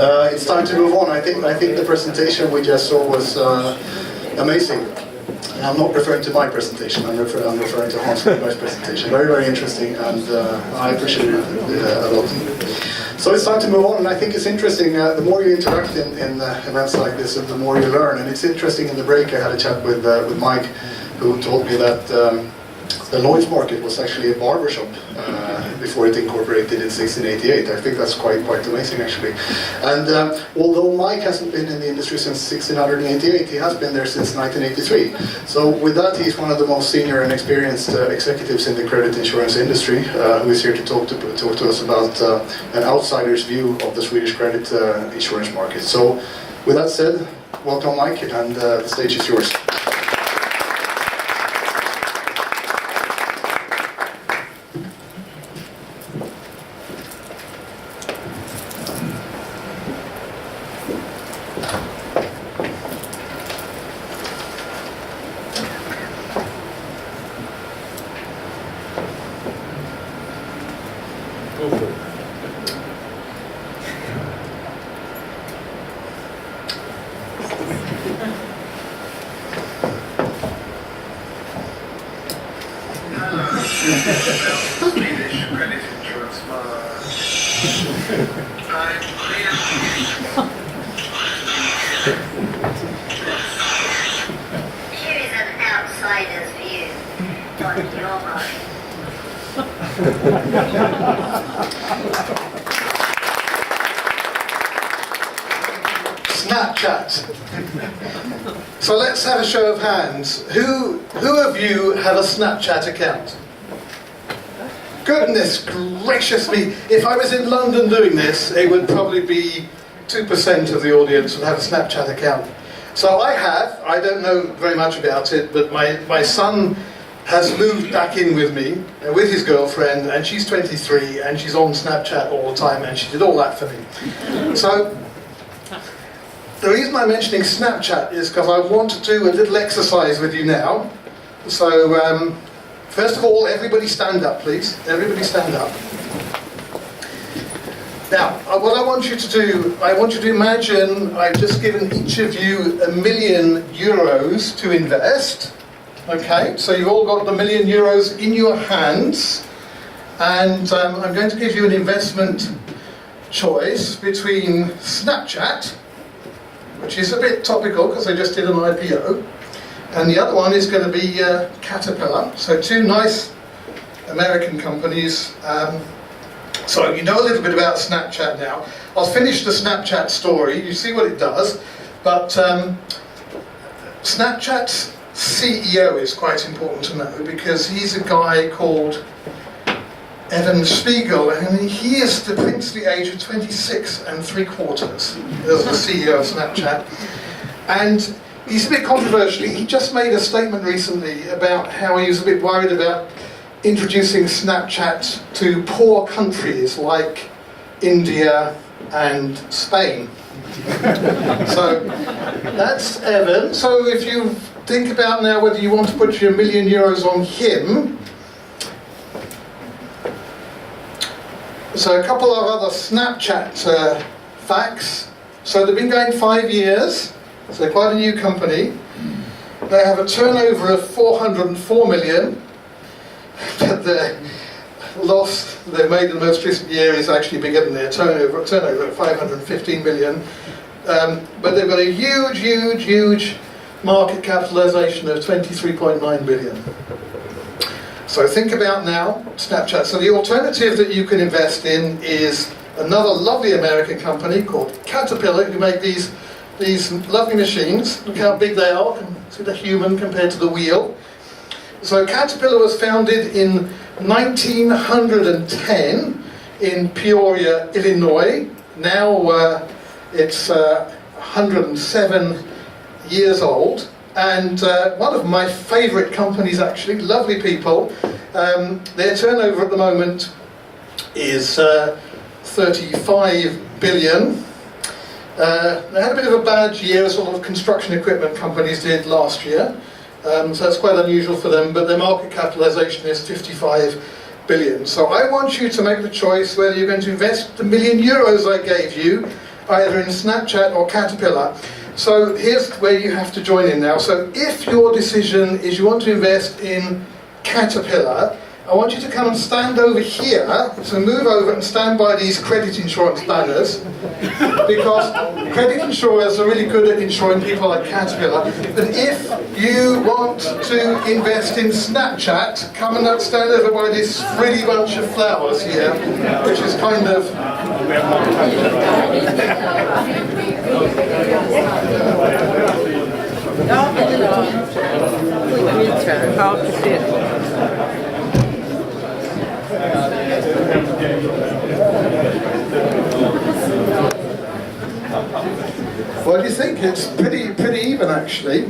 It's time to move on. I think the presentation we just saw was amazing. And I'm not referring to my presentation. I'm referring to Hans Lundberg's presentation. Very, very interesting, and I appreciate it a lot. So it's time to move on, and I think it's interesting. The more you interact in events like this, the more you learn. And it's interesting. In the break, I had a chat with Mike, who told me that the Lloyd's market was actually a barbershop before it incorporated in 1688. I think that's quite amazing, actually. And although Mike hasn't been in the industry since 1688, he has been there since 1983. So with that, he's one of the most senior and experienced executives in the credit insurance industry, who is here to talk to us about an outsider's view of the Swedish credit insurance market. So with that said, welcome, Mike, and the stage is yours. Snapchat. So let's have a show of hands. Who of you have a Snapchat account? Goodness gracious me, if I was in London doing this, it would probably be 2% of the audience would have a Snapchat account. So I don't know very much about it, but my son has moved back in with me, with his girlfriend, and she's 23, and she's on Snapchat all the time, and she did all that for me. So, the reason I'm mentioning Snapchat is because I want to do a little exercise with you now. So, first of all, everybody stand up, please. Everybody stand up. Now, what I want you to do, I want you to imagine I've just given each of you €1 million to invest. Okay, so you've all got the €1 million in your hands, and I'm going to give you an investment choice between Snapchat, which is a bit topical because they just did an IPO, and the other one is going to be Caterpillar. So two nice American companies. So you know a little bit about Snapchat now. I'll finish the Snapchat story. You see what it does, but Snapchat's CEO is quite important to know because he's a guy called Evan Spiegel, and he is the princely age of 26 3/4 as the CEO of Snapchat. And he's a bit controversial. He just made a statement recently about how he was a bit worried about introducing Snapchat to poor countries like India and Spain. So that's Evan. So if you think about now whether you want to put your €1 million on him. So a couple of other Snapchat facts. So they've been going 5 years, so they're quite a new company. They have a turnover of 404 million, but the loss they've made in the most recent year is actually bigger than their turnover at 515 million. But they've got a huge market capitalization of 23.9 billion. So think about now, Snapchat. So the alternative that you can invest in is another lovely American company called Caterpillar, who make these lovely machines. Look how big they are. See the human compared to the wheel. So Caterpillar was founded in 1910 in Peoria, Illinois. Now it's 107 years old, and one of my favourite companies actually, lovely people. Their turnover at the moment is 35 billion. They had a bit of a bad year, as a lot of construction equipment companies did last year, so that's quite unusual for them, but their market capitalization is 55 billion. So I want you to make the choice whether you're going to invest the €1 million I gave you either in Snapchat or Caterpillar. So here's where you have to join in now. So if your decision is you want to invest in Caterpillar, I want you to come and stand over here, so move over and stand by these credit insurance banners, because credit insurers are really good at insuring people like Caterpillar. But if you want to invest in Snapchat, come and stand over by this frilly bunch of flowers here, which is kind of... What do you think? It's pretty even, actually.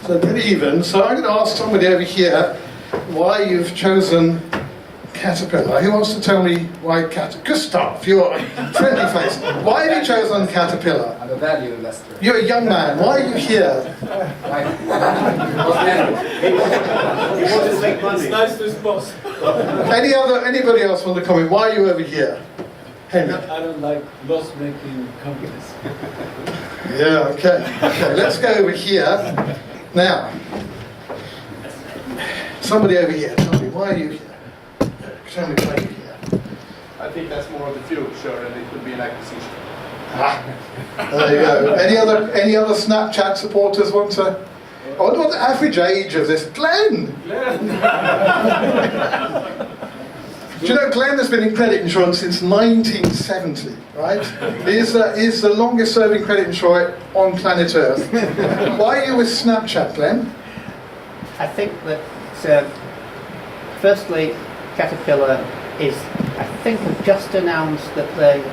So pretty even. So I'm going to ask somebody over here why you've chosen Caterpillar. Who wants to tell me why Caterpillar? Gustav, you're friendly face. Why have you chosen Caterpillar? I'm a value investor. You're a young man. Why are you here? It's nice to boss. Anybody else want to comment? Why are you over here? Henry. I don't like loss-making companies. Yeah, okay. Let's go over here. Now, somebody over here, tell me, why are you here? Tell me why you're here. I think that's more of the future, and it could be an acquisition. There you go. Any other Snapchat supporters want to? I wonder what the average age of this. Glenn! Do you know Glenn has been in credit insurance since 1970, right? He's the longest serving credit insurer on planet Earth. Why are you with Snapchat, Glenn? I think that, firstly, Caterpillar is, I think, have just announced that they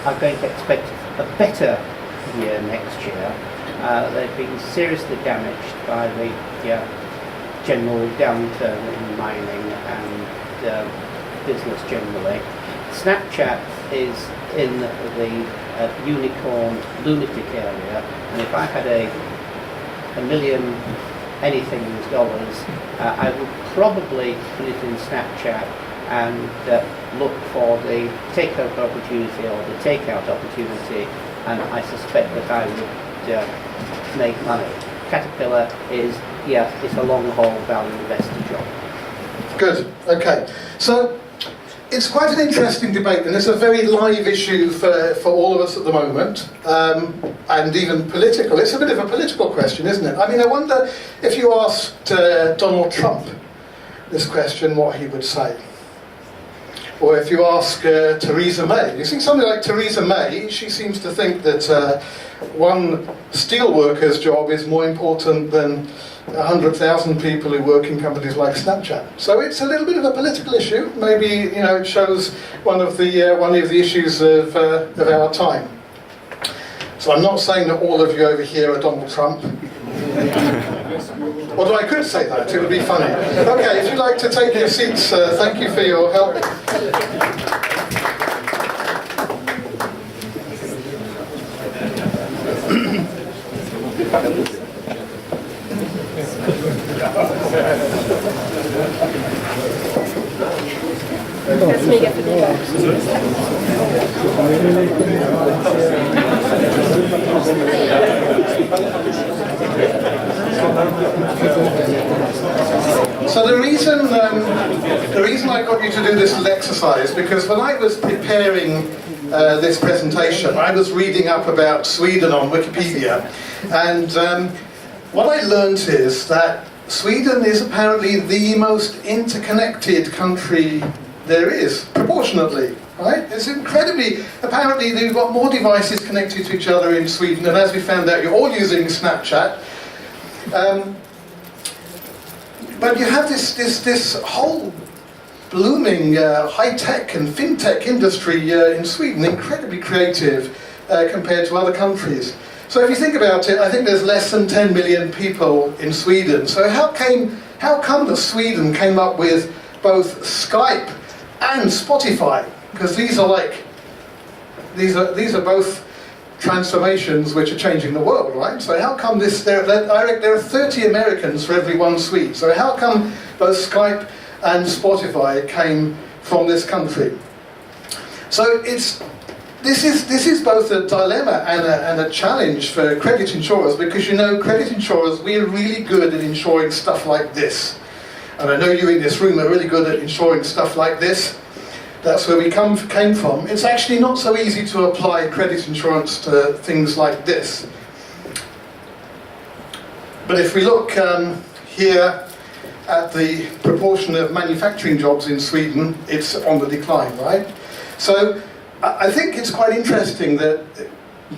are going to expect a better year next year. They've been seriously damaged by the general downturn in mining and business generally. Snapchat is in the unicorn lunatic area, and if I had a million anything dollars, I would probably put it in Snapchat and look for the takeover opportunity or the takeout opportunity, and I suspect that I would make money. Caterpillar is, it's a long haul value investor job. Good, okay. So it's quite an interesting debate, and it's a very live issue for all of us at the moment, and even political. It's a bit of a political question, isn't it? I mean, I wonder if you asked Donald Trump this question, what he would say. Or if you ask Theresa May. You see somebody like Theresa May, she seems to think that one steelworker's job is more important than 100,000 people who work in companies like Snapchat. So it's a little bit of a political issue. Maybe it shows one of the issues of our time. So I'm not saying that all of you over here are Donald Trump. Although I could say that, it would be funny. Okay, if you'd like to take your seats, thank you for your help. So the reason I got you to do this little exercise, because when I was preparing this presentation, I was reading up about Sweden on Wikipedia, and what I learned is that Sweden is apparently the most interconnected country there is, proportionately, right? It's incredibly, apparently they've got more devices connected to each other in Sweden, and as we found out, you're all using Snapchat. But you have this whole blooming high-tech and fintech industry in Sweden, incredibly creative compared to other countries. So if you think about it, I think there's less than 10 million people in Sweden. So how come that Sweden came up with both Skype and Spotify? Because these are both transformations which are changing the world, right? So how come there are 30 Americans for every one Swede. So how come both Skype and Spotify came from this country? So this this is both a dilemma and a challenge for credit insurers, because you know, credit insurers, we are really good at insuring stuff like this. And I know you in this room are really good at insuring stuff like this. That's where we came from. It's actually not so easy to apply credit insurance to things like this. But if we look here at the proportion of manufacturing jobs in Sweden, it's on the decline, right? So I think it's quite interesting that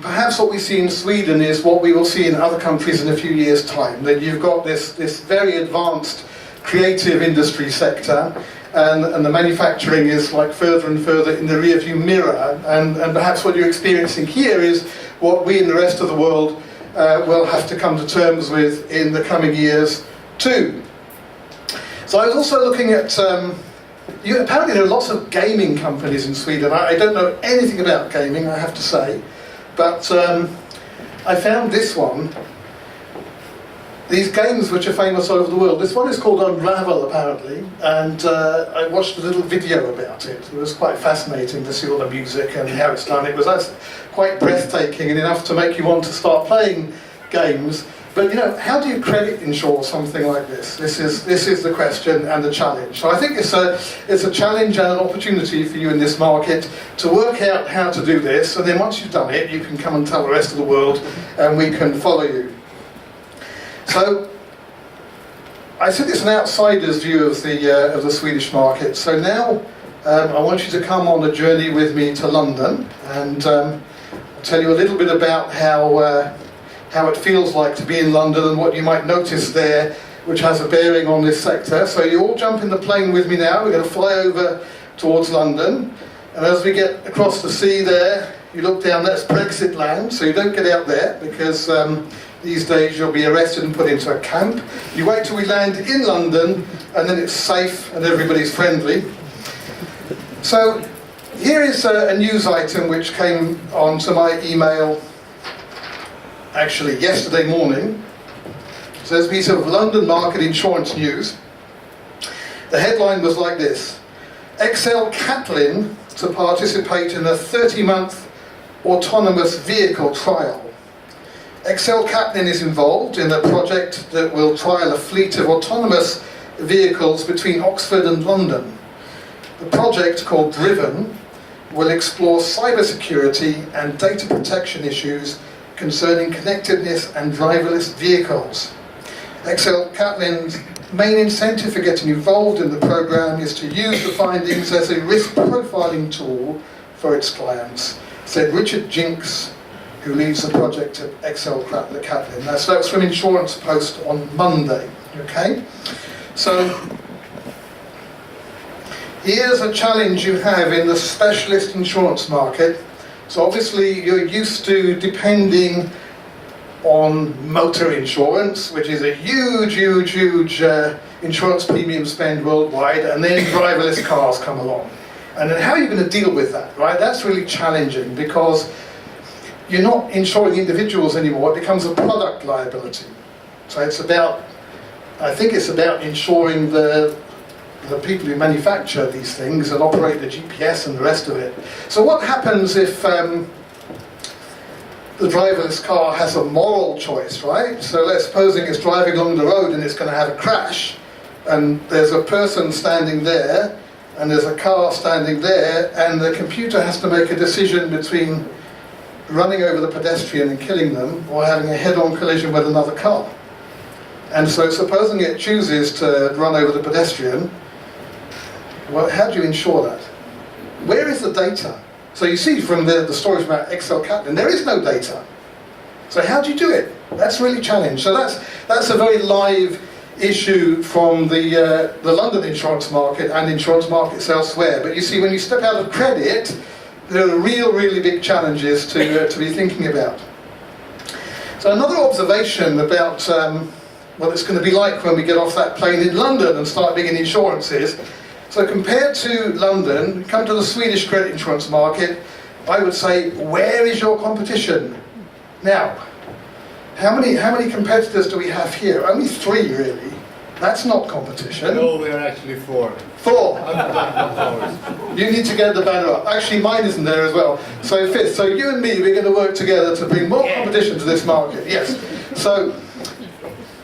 perhaps what we see in Sweden is what we will see in other countries in a few years' time, that you've got this very advanced creative industry sector, and the manufacturing is like further and further in the rearview mirror, and perhaps what you're experiencing here is what we in the rest of the world will have to come to terms with in the coming years too. So I was also looking at, apparently there are lots of gaming companies in Sweden. I don't know anything about gaming, I have to say, but I found this one. These games which are famous all over the world. This one is called Unravel, apparently, and I watched a little video about it. It was quite fascinating to see all the music and how it's done. It was quite breathtaking and enough to make you want to start playing games. But you know, how do you credit insure something like this? This is the question and the challenge. So I think it's a challenge and an opportunity for you in this market to work out how to do this, and then once you've done it, you can come and tell the rest of the world, and we can follow you. So I said it's an outsider's view of the Swedish market. So now I want you to come on a journey with me to London, and I'll tell you a little bit about how it feels like to be in London and what you might notice there, which has a bearing on this sector. So you all jump in the plane with me now. We're going to fly over towards London, and as we get across the sea there, you look down, that's Brexit land, so you don't get out there, because these days you'll be arrested and put into a camp. You wait till we land in London, and then it's safe and everybody's friendly. So here is a news item which came onto my email actually yesterday morning. It says a piece of London market insurance news. The headline was like this: XL Catlin to participate in a 30-month autonomous vehicle trial. XL Catlin is involved in a project that will trial a fleet of autonomous vehicles between Oxford and London. The project, called Driven, will explore cybersecurity and data protection issues concerning connectedness and driverless vehicles. XL Catlin's main incentive for getting involved in the programme is to use the findings as a risk profiling tool for its clients, said Richard Jinks, who leads the project at XL Catlin. That was from Insurance Post on Monday. Okay, so here's a challenge you have in the specialist insurance market. So obviously you're used to depending on motor insurance, which is a huge insurance premium spend worldwide, and then driverless cars come along. And then how are you going to deal with that, right? That's really challenging, because you're not insuring individuals anymore. It becomes a product liability. So it's about, I think it's about insuring the people who manufacture these things and operate the GPS and the rest of it. So what happens if the driverless car has a moral choice, right? So let's supposing it's driving along the road and it's going to have a crash, and there's a person standing there and there's a car standing there, and the computer has to make a decision between running over the pedestrian and killing them, or having a head-on collision with another car. And so supposing it chooses to run over the pedestrian, well, how do you insure that? Where is the data? So you see from the stories about XL Catlin, there is no data. So how do you do it? That's really challenged. So that's a very live issue from the London insurance market and insurance markets elsewhere. But you see, when you step out of credit, there are really big challenges to be thinking about. So another observation about what it's going to be like when we get off that plane in London and start bidding insurances. So compared to London, come to the Swedish credit insurance market, I would say, where is your competition? Now, how many competitors do we have here? Only 3 really. That's not competition. No, we are actually 4. 4. Hours. You need to get the banner up. Actually, mine isn't there as well. So 5th. So you and me, we're going to work together to bring more competition to this market. Yes. So,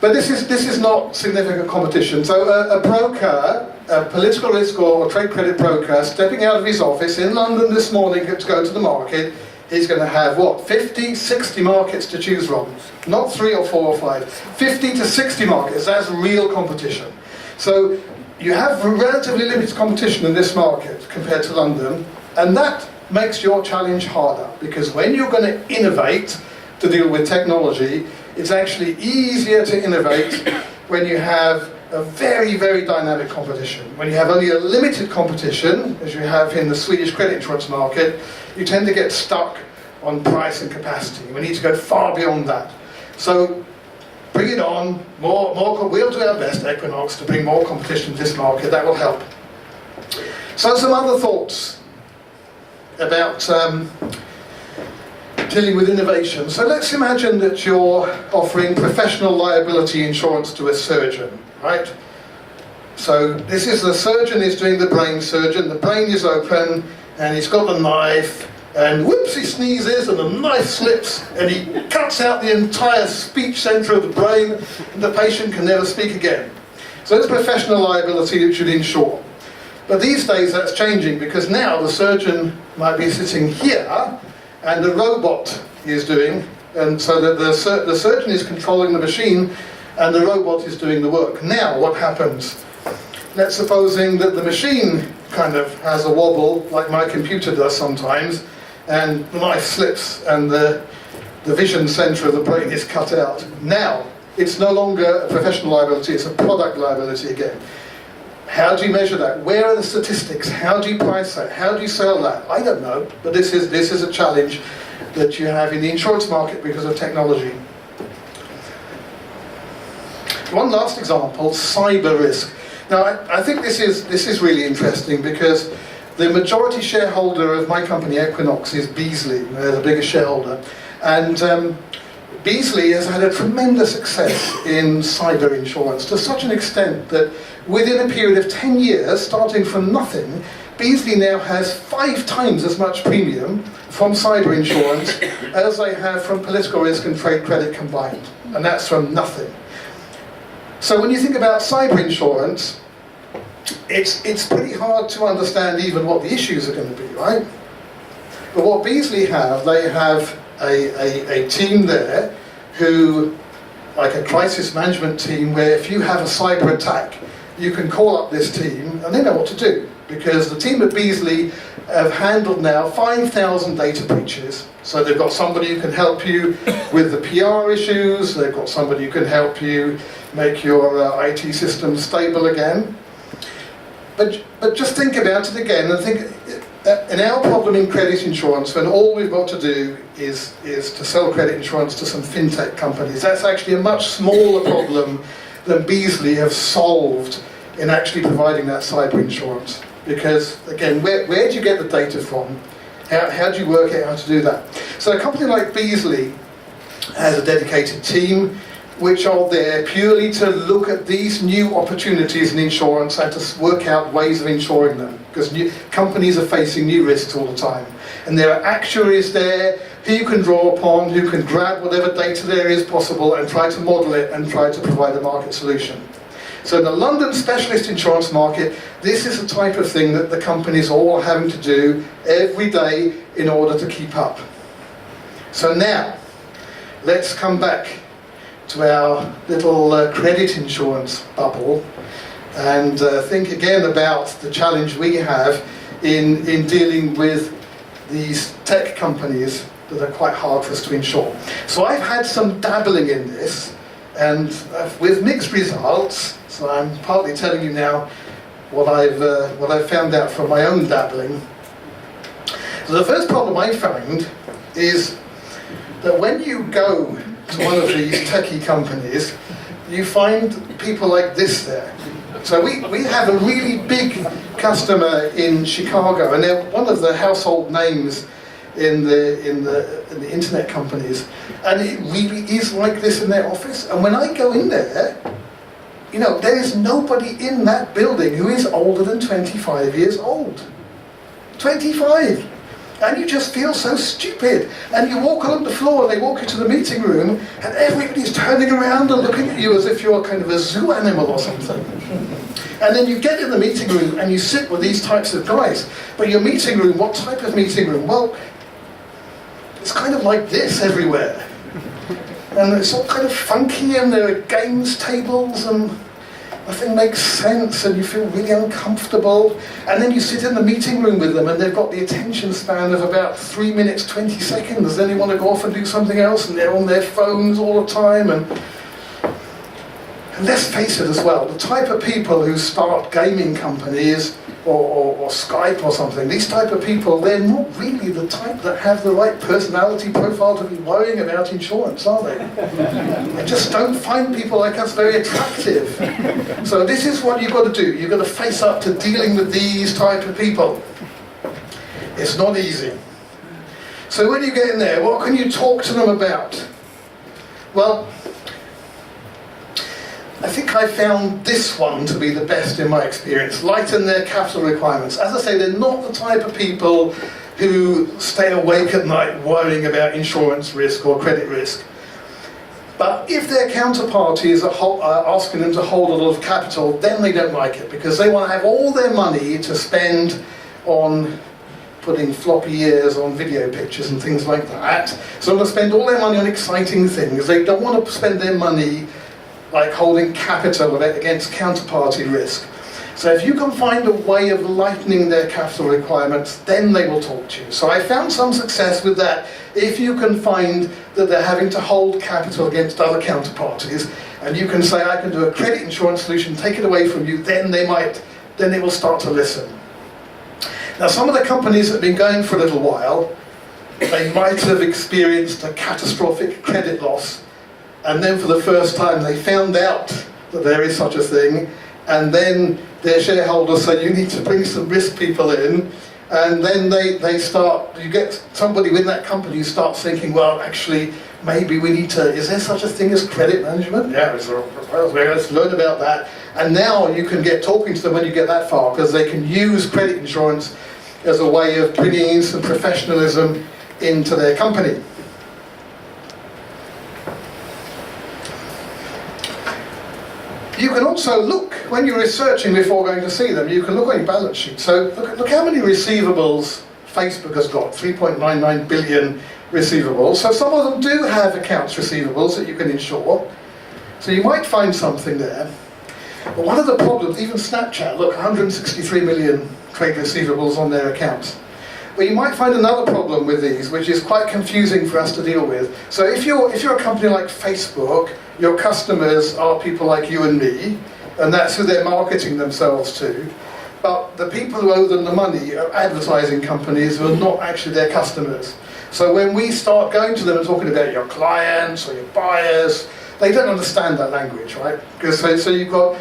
but this is not significant competition. So a broker, a political risk or trade credit broker, stepping out of his office in London this morning to go to the market, he's going to have what, 50, 60 markets to choose from. Not 3 or 4 or 5. 50 to 60 markets. That's real competition. So you have relatively limited competition in this market compared to London, and that makes your challenge harder, because when you're going to innovate to deal with technology, it's actually easier to innovate when you have a very, very dynamic competition. When you have only a limited competition, as you have in the Swedish credit insurance market, you tend to get stuck on price and capacity. We need to go far beyond that. So bring it on, we'll do our best, Equinox, to bring more competition to this market. That will help. So some other thoughts about dealing with innovation. So let's imagine that you're offering professional liability insurance to a surgeon, right? So this is the surgeon is doing the brain surgeon. The brain is open, and he's got the knife, and whoops, he sneezes, and the knife slips, and he cuts out the entire speech centre of the brain, and the patient can never speak again. So there's professional liability that should insure. But these days that's changing, because now the surgeon might be sitting here, and the robot is doing, and so that the surgeon is controlling the machine, and the robot is doing the work. Now what happens? Let's supposing that the machine kind of has a wobble, like my computer does sometimes, and the knife slips, and the vision centre of the brain is cut out. Now, it's no longer a professional liability, it's a product liability again. How do you measure that? Where are the statistics? How do you price that? How do you sell that? I don't know, but this is a challenge that you have in the insurance market because of technology. One last example, cyber risk. Now, I think this is really interesting, because the majority shareholder of my company, Equinox, is Beazley. They're the biggest shareholder. And Beazley has had a tremendous success in cyber insurance, to such an extent that within a period of 10 years, starting from nothing, Beazley now has 5 times as much premium from cyber insurance as they have from political risk and trade credit combined. And that's from nothing. So when you think about cyber insurance, it's pretty hard to understand even what the issues are going to be, right? But what Beazley have, they have a team there who, like a crisis management team, where if you have a cyber attack, you can call up this team and they know what to do. Because the team at Beazley have handled now 5,000 data breaches. So they've got somebody who can help you with the PR issues, they've got somebody who can help you make your IT system stable again. But just think about it again, and think, and our problem in credit insurance, when all we've got to do is to sell credit insurance to some fintech companies, that's actually a much smaller problem than Beazley have solved in actually providing that cyber insurance. Because, again, where do you get the data from? How do you work out how to do that? So a company like Beazley has a dedicated team which are there purely to look at these new opportunities in insurance and to work out ways of insuring them. Because companies are facing new risks all the time. And there are actuaries there who you can draw upon, who can grab whatever data there is possible and try to model it and try to provide a market solution. So in the London specialist insurance market, this is the type of thing that the companies are all having to do every day in order to keep up. So now, let's come back to our little credit insurance bubble and think again about the challenge we have in dealing with these tech companies that are quite hard for us to insure. So I've had some dabbling in this, and with mixed results. So I'm partly telling you now what I've found out from my own dabbling. So the first problem I found is that when you go to one of these techie companies, you find people like this there. So we have a really big customer in Chicago, and they're one of the household names in the internet companies, and it really is like this in their office. And when I go in there, You know, there is nobody in that building who is older than 25 years old. 25! And you just feel so stupid. And you walk along the floor and they walk into the meeting room and everybody's turning around and looking at you as if you're kind of a zoo animal or something. And then you get in the meeting room and you sit with these types of guys. But your meeting room, what type of meeting room? Well, it's kind of like this everywhere. And it's all kind of funky and there are games tables and nothing makes sense and you feel really uncomfortable. And then you sit in the meeting room with them and they've got the attention span of about 3 minutes, 20 seconds. Then they want to go off and do something else and they're on their phones all the time. And let's face it as well, the type of people who start gaming companies or Skype or something, these type of people, they're not really the type that have the right personality profile to be worrying about insurance, are they? I just don't find people like us very attractive. So this is what you've got to do. You've got to face up to dealing with these type of people. It's not easy. So when you get in there, what can you talk to them about? Well, I think I found this one to be the best in my experience. Lighten their capital requirements. As I say, they're not the type of people who stay awake at night worrying about insurance risk or credit risk. But if their counterparties are asking them to hold a lot of capital, then they don't like it because they want to have all their money to spend on putting floppy ears on video pictures and things like that. So they want to spend all their money on exciting things. They don't want to spend their money like holding capital against counterparty risk. So if you can find a way of lightening their capital requirements, then they will talk to you. So I found some success with that. If you can find that they're having to hold capital against other counterparties, and you can say, I can do a credit insurance solution, take it away from you, then they will start to listen. Now some of the companies that have been going for a little while, they might have experienced a catastrophic credit loss, and then for the first time they found out that there is such a thing, and then their shareholders say you need to bring some risk people in, and then they start, you get somebody within that company who starts thinking, well actually maybe we need to, is there such a thing as credit management? Yeah, let's learn about that. And now you can get talking to them when you get that far, because they can use credit insurance as a way of bringing in some professionalism into their company. You can also look, when you're researching before going to see them, you can look on your balance sheet. So look how many receivables Facebook has got, 3.99 billion receivables. So some of them do have accounts receivables that you can insure. So you might find something there. But one of the problems, even Snapchat, look, 163 million trade receivables on their accounts. But you might find another problem with these, which is quite confusing for us to deal with. So if you're a company like Facebook, your customers are people like you and me, and that's who they're marketing themselves to. But the people who owe them the money are advertising companies who are not actually their customers. So when we start going to them and talking about your clients or your buyers, they don't understand that language, right? Because so you've got,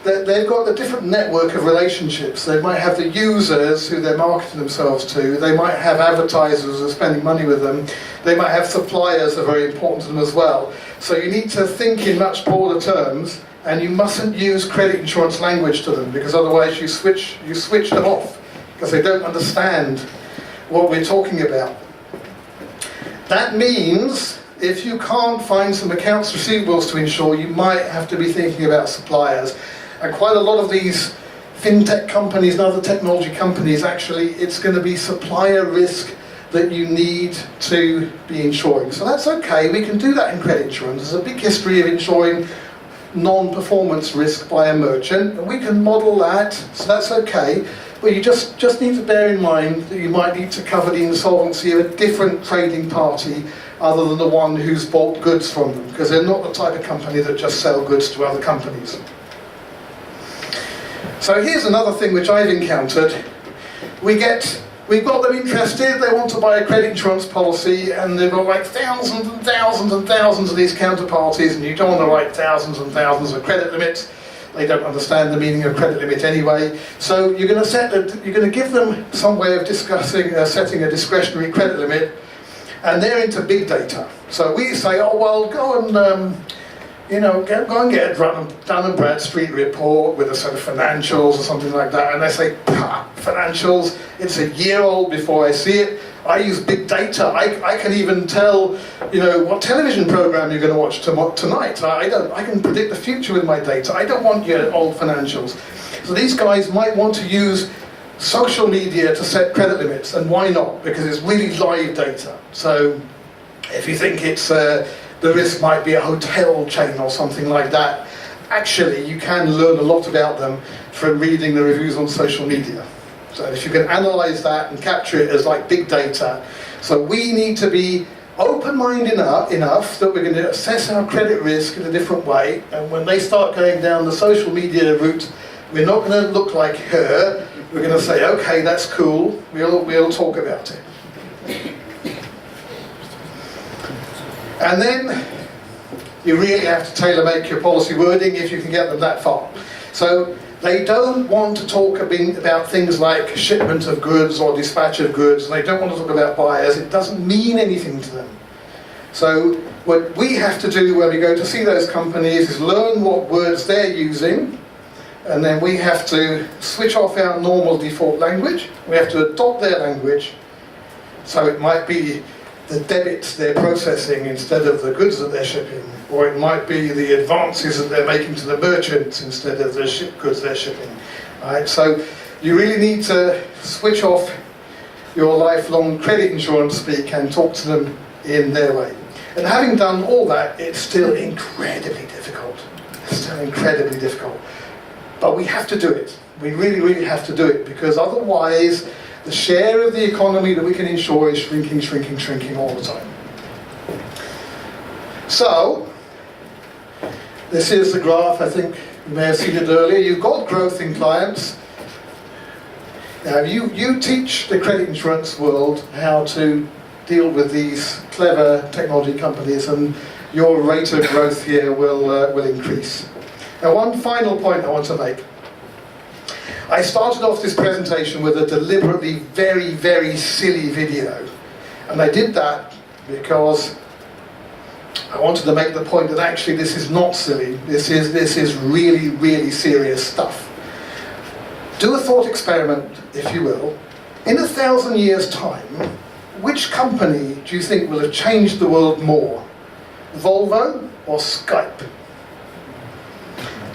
they've got a different network of relationships. They might have the users who they're marketing themselves to. They might have advertisers who are spending money with them. They might have suppliers that are very important to them as well. So you need to think in much broader terms, and you mustn't use credit insurance language to them, because otherwise you switch them off, because they don't understand what we're talking about. That means if you can't find some accounts receivables to insure, you might have to be thinking about suppliers. And quite a lot of these fintech companies and other technology companies, actually, it's going to be supplier risk that you need to be insuring. So that's okay, we can do that in credit insurance. There's a big history of insuring non-performance risk by a merchant, and we can model that, so that's okay. But you just need to bear in mind that you might need to cover the insolvency of a different trading party other than the one who's bought goods from them, because they're not the type of company that just sell goods to other companies. So here's another thing which I've encountered. We've got them interested, they want to buy a credit insurance policy, and they've got like thousands and thousands and thousands of these counterparties, and you don't want to write thousands and thousands of credit limits. They don't understand the meaning of credit limit anyway. So you're going to give them some way of discussing setting a discretionary credit limit, and they're into big data. So we say, oh well, go and you know, go and get a Dun and Bradstreet report with a set of financials or something like that, and they say, financials, it's a year old before I see it. I use big data. I can even tell, you know, what television program you're going to watch tonight. I can predict the future with my data. I don't want your old financials. So these guys might want to use social media to set credit limits, and why not? Because it's really live data. So if you think it's the risk might be a hotel chain or something like that, actually you can learn a lot about them from reading the reviews on social media. So if you can analyze that and capture it as like big data. So we need to be open-minded enough that we're going to assess our credit risk in a different way, and when they start going down the social media route, we're not going to look like her. We're going to say, okay, that's cool, we'll talk about it. And then you really have to tailor-make your policy wording if you can get them that far. So they don't want to talk about things like shipment of goods or dispatch of goods. They don't want to talk about buyers. It doesn't mean anything to them. So what we have to do when we go to see those companies is learn what words they're using, and then we have to switch off our normal default language. We have to adopt their language. So it might be the debits they're processing instead of the goods that they're shipping, or it might be the advances that they're making to the merchants instead of the goods they're shipping. Right? So you really need to switch off your lifelong credit insurance speak and talk to them in their way. And having done all that, it's still incredibly difficult. It's still incredibly difficult. But we have to do it. We really, really have to do it, because otherwise the share of the economy that we can insure is shrinking, shrinking, shrinking all the time. So, this is the graph. I think you may have seen it earlier. You've got growth in clients. Now, you teach the credit insurance world how to deal with these clever technology companies, and your rate of growth here will increase. Now, one final point I want to make. I started off this presentation with a deliberately very, very silly video. And I did that because I wanted to make the point that actually this is not silly. This is really, really serious stuff. Do a thought experiment, if you will. In 1,000 years' time, which company do you think will have changed the world more? Volvo or Skype?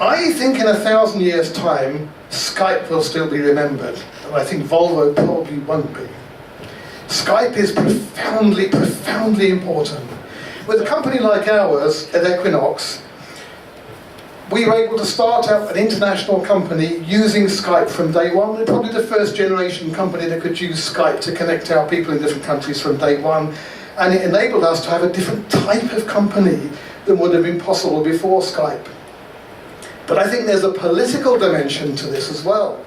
I think in 1,000 years' time, Skype will still be remembered, and I think Volvo probably won't be. Skype is profoundly, profoundly important. With a company like ours at Equinox, we were able to start up an international company using Skype from day one. We're probably the first generation company that could use Skype to connect our people in different countries from day one, and it enabled us to have a different type of company than would have been possible before Skype. But I think there's a political dimension to this as well.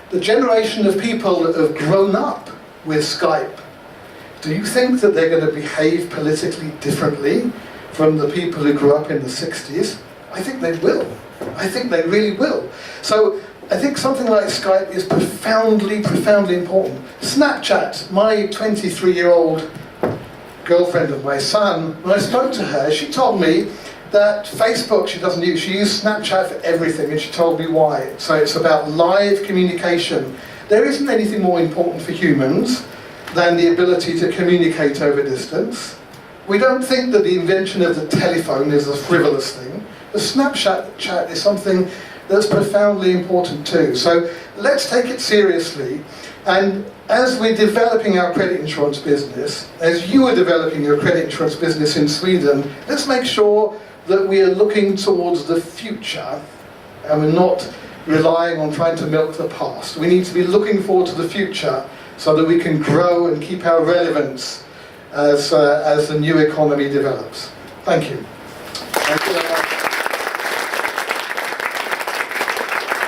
The generation of people that have grown up with Skype, do you think that they're going to behave politically differently from the people who grew up in the 60s? I think they will. I think they really will. So I think something like Skype is profoundly, profoundly important. Snapchat, my 23-year-old girlfriend of my son, when I spoke to her, she told me that Facebook she doesn't use. She used Snapchat for everything, and she told me why. So it's about live communication. There isn't anything more important for humans than the ability to communicate over distance. We don't think that the invention of the telephone is a frivolous thing. The Snapchat chat is something that's profoundly important too. So let's take it seriously. And as we're developing our credit insurance business, as you are developing your credit insurance business in Sweden, let's make sure that we are looking towards the future and we're not relying on trying to milk the past. We need to be looking forward to the future so that we can grow and keep our relevance as the new economy develops. Thank you. Thank you very much.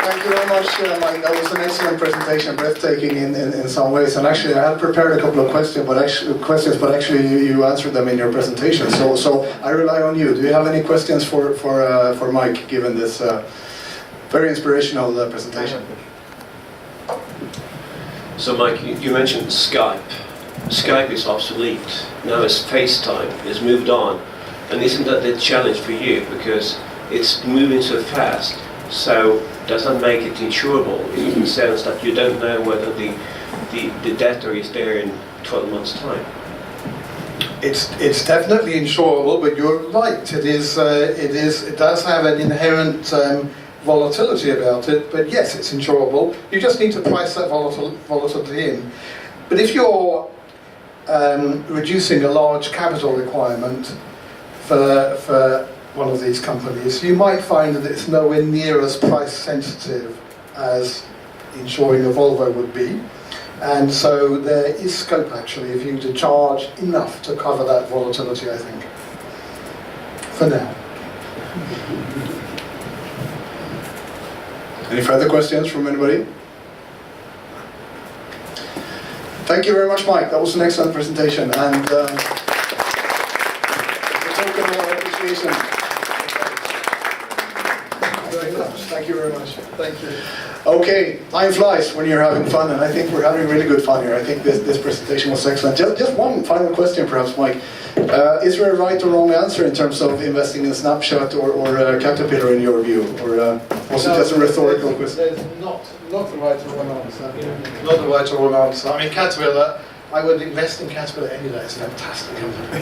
Thank you very much, Mike. That was an excellent presentation, breathtaking in some ways. And actually, I had prepared a couple of questions, but actually you answered them in your presentation. So I rely on you. Do you have any questions for Mike, given this very inspirational presentation? So Mike, you mentioned Skype. Skype is obsolete. Now it's FaceTime. It's moved on. And isn't that the challenge for you? Because it's moving so fast, so does that make it insurable in the sense that you don't know whether the debtor is there in 12 months' time? It's definitely insurable, but you're right. It does have an inherent volatility about it. But yes, it's insurable. You just need to price that volatility in. But if you're reducing a large capital requirement for one of these companies, you might find that it's nowhere near as price sensitive as insuring a Volvo would be. And so there is scope actually for you to charge enough to cover that volatility, I think, for now. Any further questions from anybody? Thank you very much, Mike. That was an excellent presentation, and a token of our appreciation. Thank you very much. Thank you. Okay, time flies when you're having fun, and I think we're having really good fun here. I think this presentation was excellent. Just one final question, perhaps, Mike. Is there a right or wrong answer in terms of investing in Snapshot or Caterpillar in your view, or was it just a rhetorical question? There's not the right or wrong answer. Not the right or wrong answer. I mean, Caterpillar, I would invest in Caterpillar any day. It's a fantastic company.